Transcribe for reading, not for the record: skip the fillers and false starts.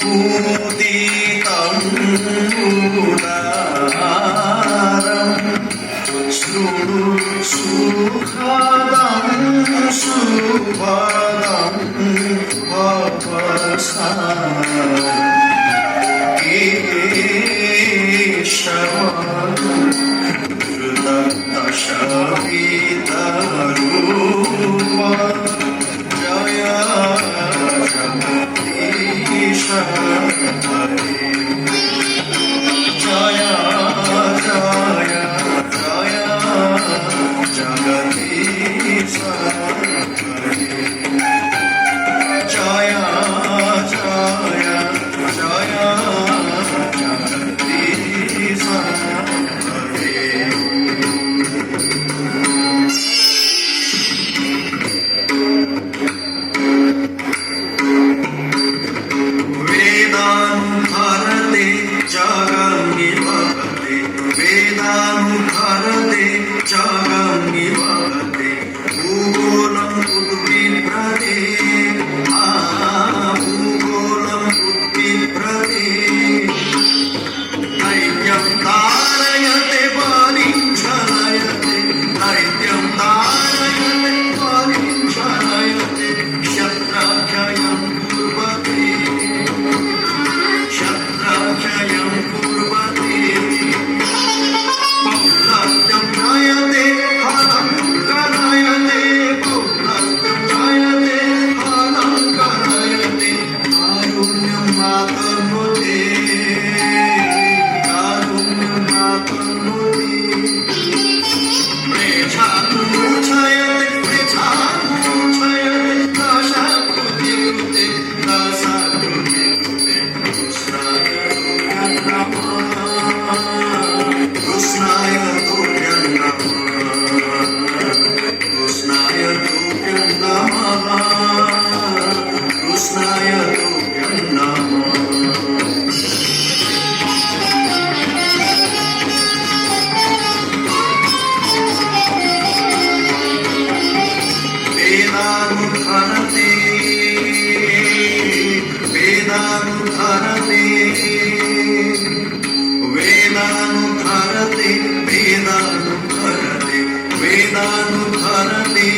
उदितं उदारं शृणु सुखदं सुभदं केशवशवितरूप जय जगदीश हरे जय जय जय जगदीश हरे जय जय जय जगदीश हरे वेदानुहरते जगं निवहते वेदानुहरते जगं निवहते भूगोलं उद्बिभ्रते भूगोलं उद्बिभ्रते दैत्यं तारयते बलिं छलयते दैत्यं तारयते बलिं छलयते शत्रक्षयं कुर्वते शत्रक्षयं कुर्वते पौत्रस्त्यं जयते हलं कलयते पौत्रस्त्यं जयते हलं कलयते कारुण्यं मातर्नुते कारुण्यं मातर्नुते प्रेक्षानुच्छयते प्रेक्षानुच्छयते दशकृते कृते दशकृते कृते कृष्णाय तुभ्यं नमः कृष्णाय तुभ्यं नमः कृष्णाय तुभ्यं नमः वेदानुहरते वेदानुहरते वेदानुहरते वेदानुहरते वेदानुहरते